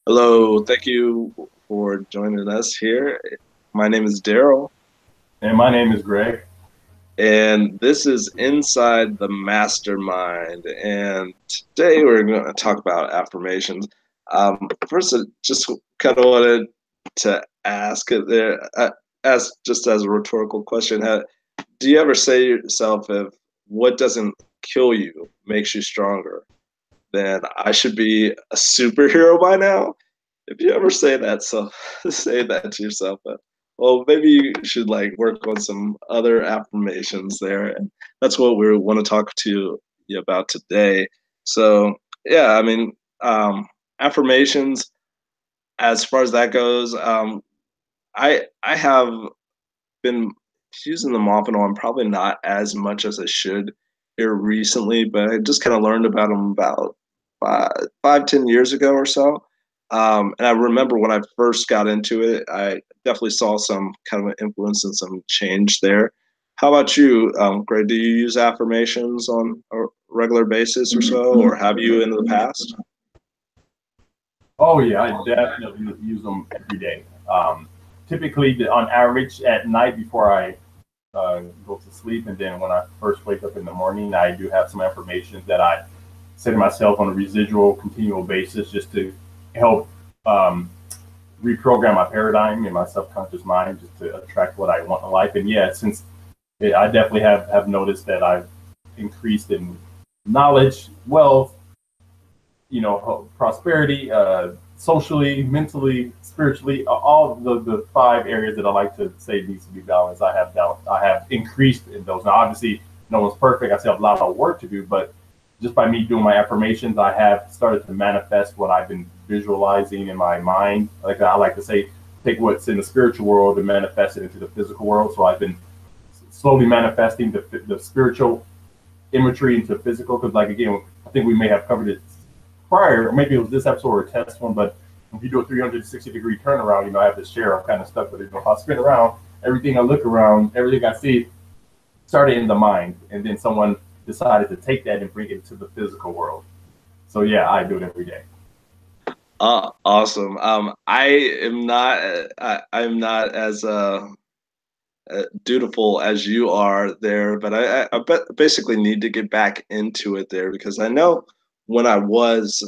Hello, thank you for joining us here. My name is Darrell, And my name is Greg. and this is Inside the Mastermind. And today we're going to talk about affirmations. First, I just kind of wanted to ask just as a rhetorical question: do you ever say to yourself, if what doesn't kill you makes you stronger, then I should be a superhero by now? If you ever say that, so say that to yourself. Well, maybe you should like work on some other affirmations there, and that's what we want to talk to you about today. So, yeah, I mean, affirmations. As far as that goes, I have been using them off and on, probably not as much as I should here recently, but I just kind of learned about them about 10 years ago or so. And I remember when I first got into it, I definitely saw some kind of an influence and some change there. How about you, Greg? Do you use affirmations on a regular basis or so, or have you in the past? Oh yeah, I definitely use them every day. Typically, on average, at night before I go to sleep, and then when I first wake up in the morning, I do have some affirmations that I say to myself on a residual, continual basis, just to help um, reprogram my paradigm in my subconscious mind, just to attract what I want in life. And yeah, since I definitely have noticed that I've increased in knowledge, wealth, prosperity, socially, mentally, spiritually, all the five areas that I like to say needs to be balanced. I have increased in those. Now, obviously, no one's perfect. I still have a lot of work to do, but just by me doing my affirmations, I have started to manifest what I've been visualizing in my mind. Like I like to say, take what's in the spiritual world and manifest it into the physical world. So I've been slowly manifesting the spiritual imagery into physical. Because, like again, I think we may have covered it prior, or maybe it was this episode or a test one, but if you do a 360-degree turnaround, I have this chair, I'm kind of stuck with it. If I spin around, everything I look around, everything I see started in the mind, and then someone decided to take that and bring it to the physical world. So yeah, I do it every day. Awesome. I'm not as dutiful as you are there, but basically need to get back into it there because I know when I was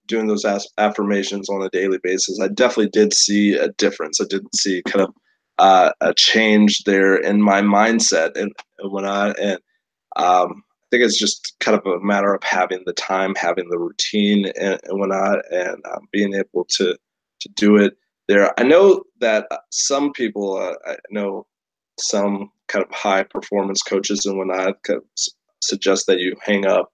doing those affirmations on a daily basis, I definitely did see a difference. I did see kind of a change there in my mindset and whatnot. And I think it's just kind of a matter of having the time, having the routine and whatnot, and being able to do it there. I know that some people, I know some kind of high performance coaches and whatnot kind of suggest that you hang up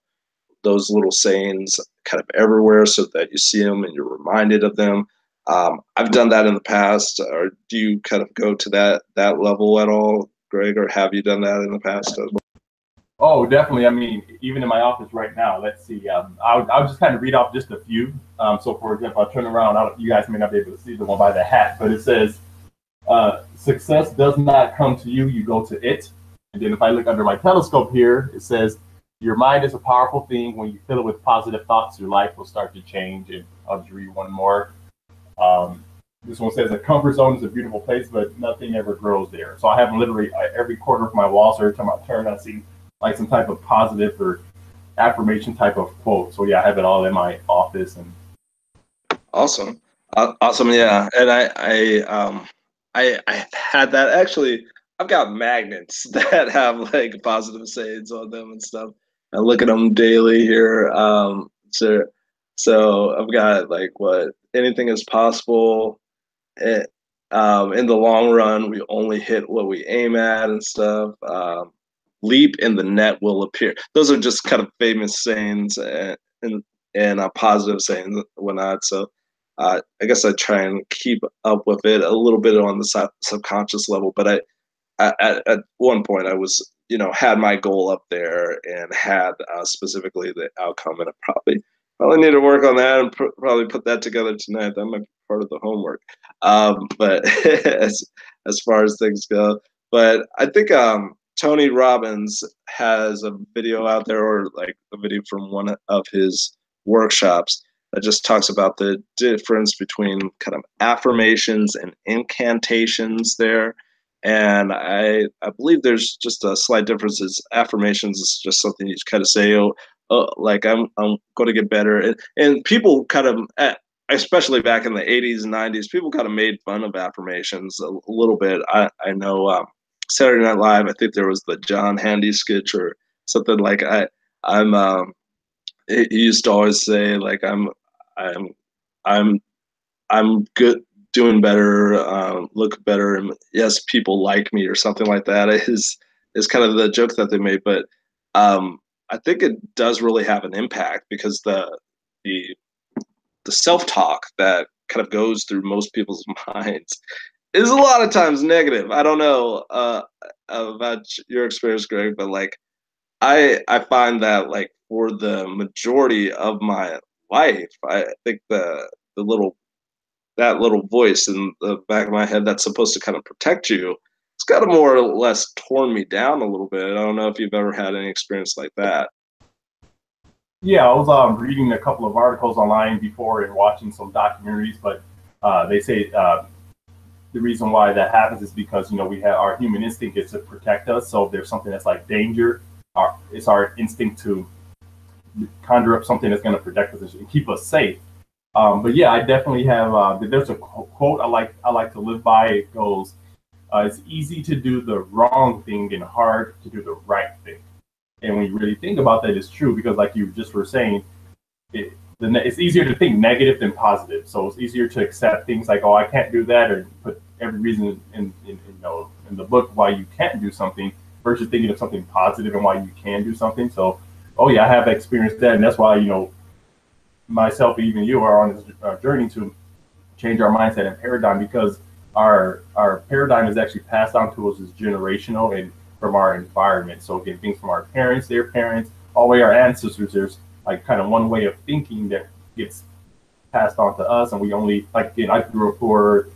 those little sayings kind of everywhere so that you see them and you're reminded of them. I've done that in the past. Or do you kind of go to that level at all, Greg, or have you done that in the past? Oh, definitely. I mean, even in my office right now, let's see. I'll just kind of read off just a few. So, for example, I turn around. You guys may not be able to see the one by the hat, but it says, "Success does not come to you; you go to it." And then, if I look under my telescope here, it says, "Your mind is a powerful thing. When you fill it with positive thoughts, your life will start to change." And I'll just read one more. Um, this one says, "A comfort zone is a beautiful place, but nothing ever grows there." So I have literally every corner of my wall. So every time I turn, I see like some type of positive or affirmation type of quote. So yeah, I have it all in my office. And Awesome. Awesome. Yeah. And I've had that actually. I've got magnets that have like positive sayings on them and stuff. I look at them daily here. So I've got like what anything is possible. It, in the long run, we only hit what we aim at and stuff. Leap and the net will appear. Those are just kind of famous sayings and positive sayings and whatnot. So I guess I try and keep up with it a little bit on the subconscious level. But at one point I was, had my goal up there and had specifically the outcome, and I probably need to work on that and probably put that together tonight. That might be part of the homework. But as far as things go, but I think Tony Robbins has a video out there, or like a video from one of his workshops, that just talks about the difference between kind of affirmations and incantations there. And I believe there's just a slight difference. Is affirmations is just something you kind of say, oh, like I'm going to get better, and people kind of, especially back in the 80s and 90s, people kind of made fun of affirmations a little bit. I know Saturday Night Live, I think there was the John Handy sketch or something like I'm he used to always say like I'm I'm I'm good, doing better, look better, and yes, people like me or something like that is kind of the joke that they made. But I think it does really have an impact because the the self talk that kind of goes through most people's minds is a lot of times negative. I don't know about your experience, Greg, but like I find that like for the majority of my life, I think the little that little voice in the back of my head that's supposed to kind of protect you, it's got to more or less torn me down a little bit. I don't know if you've ever had any experience like that. Yeah, I was reading a couple of articles online before and watching some documentaries, but they say the reason why that happens is because we have our human instinct is to protect us. So if there's something that's like danger, it's our instinct to conjure up something that's going to protect us and keep us safe. But yeah, I definitely have. There's a quote I like to live by. It goes, "It's easy to do the wrong thing and hard to do the right thing." And when you really think about that, it's true because, like you just were saying, it's easier to think negative than positive. So it's easier to accept things like, "Oh, I can't do that," or put every reason in the book why you can't do something, versus thinking of something positive and why you can do something. So, oh yeah, I have experienced that, and that's why myself, even you, are on this journey to change our mindset and paradigm, because our paradigm is actually passed down to us as generational and from our environment. So again, things from our parents, their parents, all the way our ancestors. There's like kind of one way of thinking that gets passed on to us, and we only like again. I grew up poor,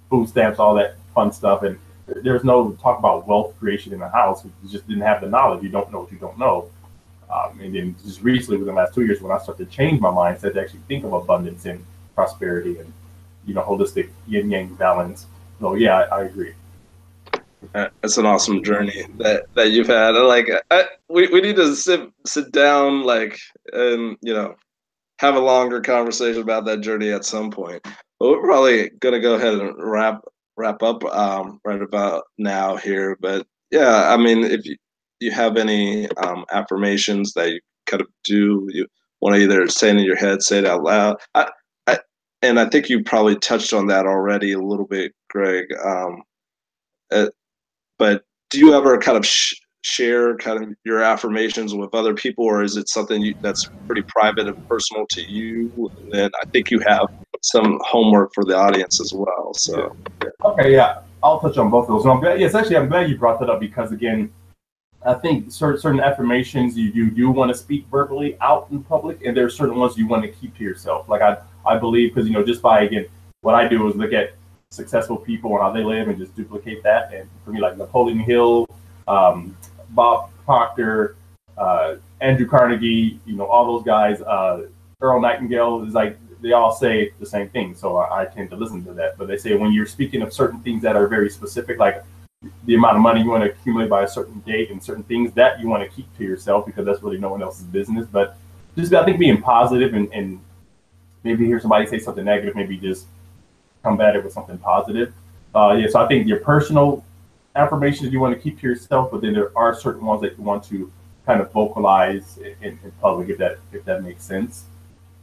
food stamps, all that fun stuff, and there's no talk about wealth creation in the house. We just didn't have the knowledge. You don't know what you don't know. And then just recently, within the last 2 years, when I started to change my mindset to actually think of abundance and prosperity and holistic yin yang balance. So yeah, I agree. It's an awesome journey that you've had. Like we need to sit down like and have a longer conversation about that journey at some point. But we're probably gonna go ahead and wrap up right about now here. But yeah, I mean, if you have any affirmations that you kind of do, you want to either say it in your head, say it out loud. And I think you probably touched on that already a little bit, Greg. But do you ever kind of share kind of your affirmations with other people, or is it something that's pretty private and personal to you? And I think you have some homework for the audience as well. So, yeah. Okay, yeah, I'll touch on both of those. And I'm glad, yes, actually, I'm glad you brought that up because again, I think certain affirmations you do want to speak verbally out in public, and there are certain ones you want to keep to yourself. Like I believe, because just by again, what I do is look at successful people and how they live and just duplicate that. And for me, like Napoleon Hill, Bob Proctor, Andrew Carnegie, all those guys, Earl Nightingale, is like they all say the same thing. So I tend to listen to that. But they say when you're speaking of certain things that are very specific, like the amount of money you want to accumulate by a certain date and certain things that you want to keep to yourself because that's really no one else's business. But just I think being positive and maybe hear somebody say something negative, maybe just combat it with something positive. Yeah, so I think your personal affirmations you want to keep to yourself, but then there are certain ones that you want to kind of vocalize in public, if that makes sense.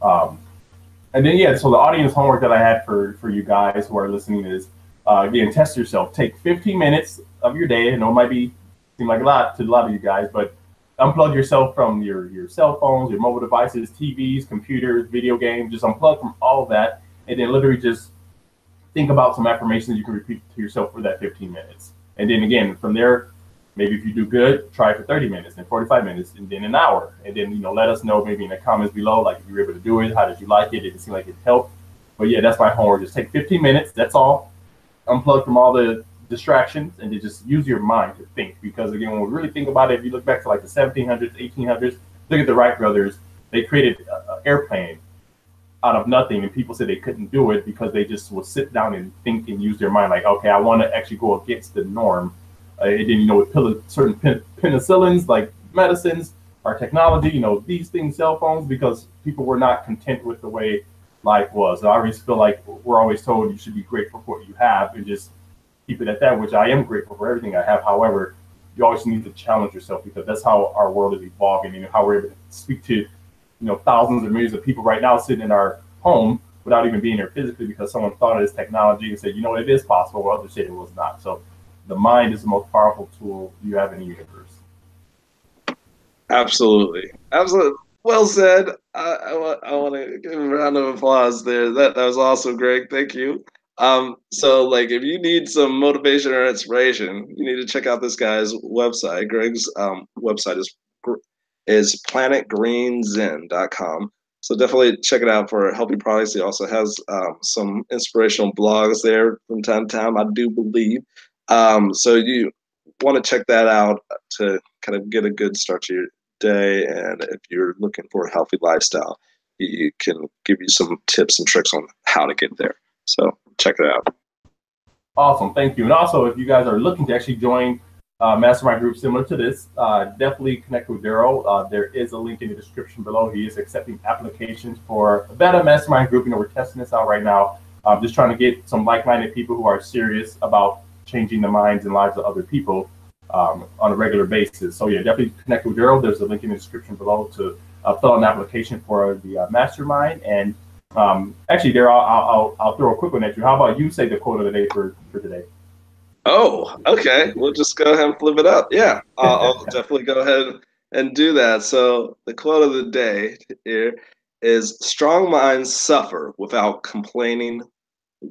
And then yeah, so the audience homework that I had for you guys who are listening is again, test yourself. Take 15 minutes of your day. I know it might seem like a lot to a lot of you guys, but unplug yourself from your cell phones, your mobile devices, TVs, computers, video games. Just unplug from all of that, and then literally just think about some affirmations you can repeat to yourself for that 15 minutes. And then again, from there, maybe if you do good, try it for 30 minutes, then 45 minutes, and then an hour. And then, let us know maybe in the comments below, like if you were able to do it, how did you like it? Did it seem like it helped? But yeah, that's my homework. Just take 15 minutes, that's all. Unplug from all the distractions and to just use your mind to think. Because again, when we really think about it, if you look back to like the 1700s, 1800s, look at the Wright brothers. They created an airplane out of nothing, and people said they couldn't do it because they just would sit down and think and use their mind like, okay, I want to actually go against the norm. And then, with certain penicillins, like medicines, our technology, these things, cell phones, because people were not content with the way life was. And I always feel like we're always told you should be grateful for what you have and just keep it at that, which I am grateful for everything I have. However, you always need to challenge yourself, because that's how our world is evolving, and how we're able to speak to thousands or millions of people right now sitting in our home without even being there physically, because someone thought of this technology and said, it is possible, while others said it was not. So the mind is the most powerful tool you have in the universe. Absolutely. Absolutely. Well said. I want to give a round of applause there. That was awesome, Greg. Thank you. So like, if you need some motivation or inspiration, you need to check out this guy's website. Greg's website is planetgreenzen.com. So definitely check it out for healthy products. He also has some inspirational blogs there from time to time, I do believe. So you want to check that out to kind of get a good start to your day. And if you're looking for a healthy lifestyle, you can give you some tips and tricks on how to get there. So check it out. Awesome. Thank you. And also, if you guys are looking to actually join mastermind group similar to this, definitely connect with Darrell. There is a link in the description below. He is accepting applications for a better mastermind group. We're testing this out right now. Just trying to get some like-minded people who are serious about changing the minds and lives of other people on a regular basis. So yeah, definitely connect with Darrell. There's a link in the description below to fill out an application for the mastermind. And actually, Darrell, I'll throw a quick one at you. How about you say the quote of the day for today? Oh, okay. We'll just go ahead and flip it up. Yeah, I'll definitely go ahead and do that. So the quote of the day here is: strong minds suffer without complaining.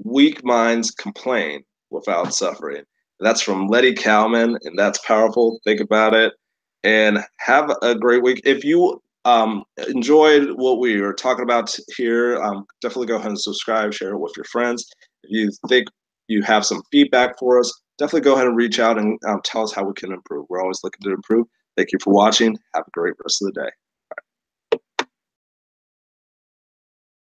Weak minds complain without suffering. And that's from Letty Kalman, and that's powerful. Think about it, and have a great week. If you enjoyed what we were talking about here, definitely go ahead and subscribe, share it with your friends. If you think you have some feedback for us, definitely go ahead and reach out and tell us how we can improve. We're always looking to improve. Thank you for watching. Have a great rest of the day.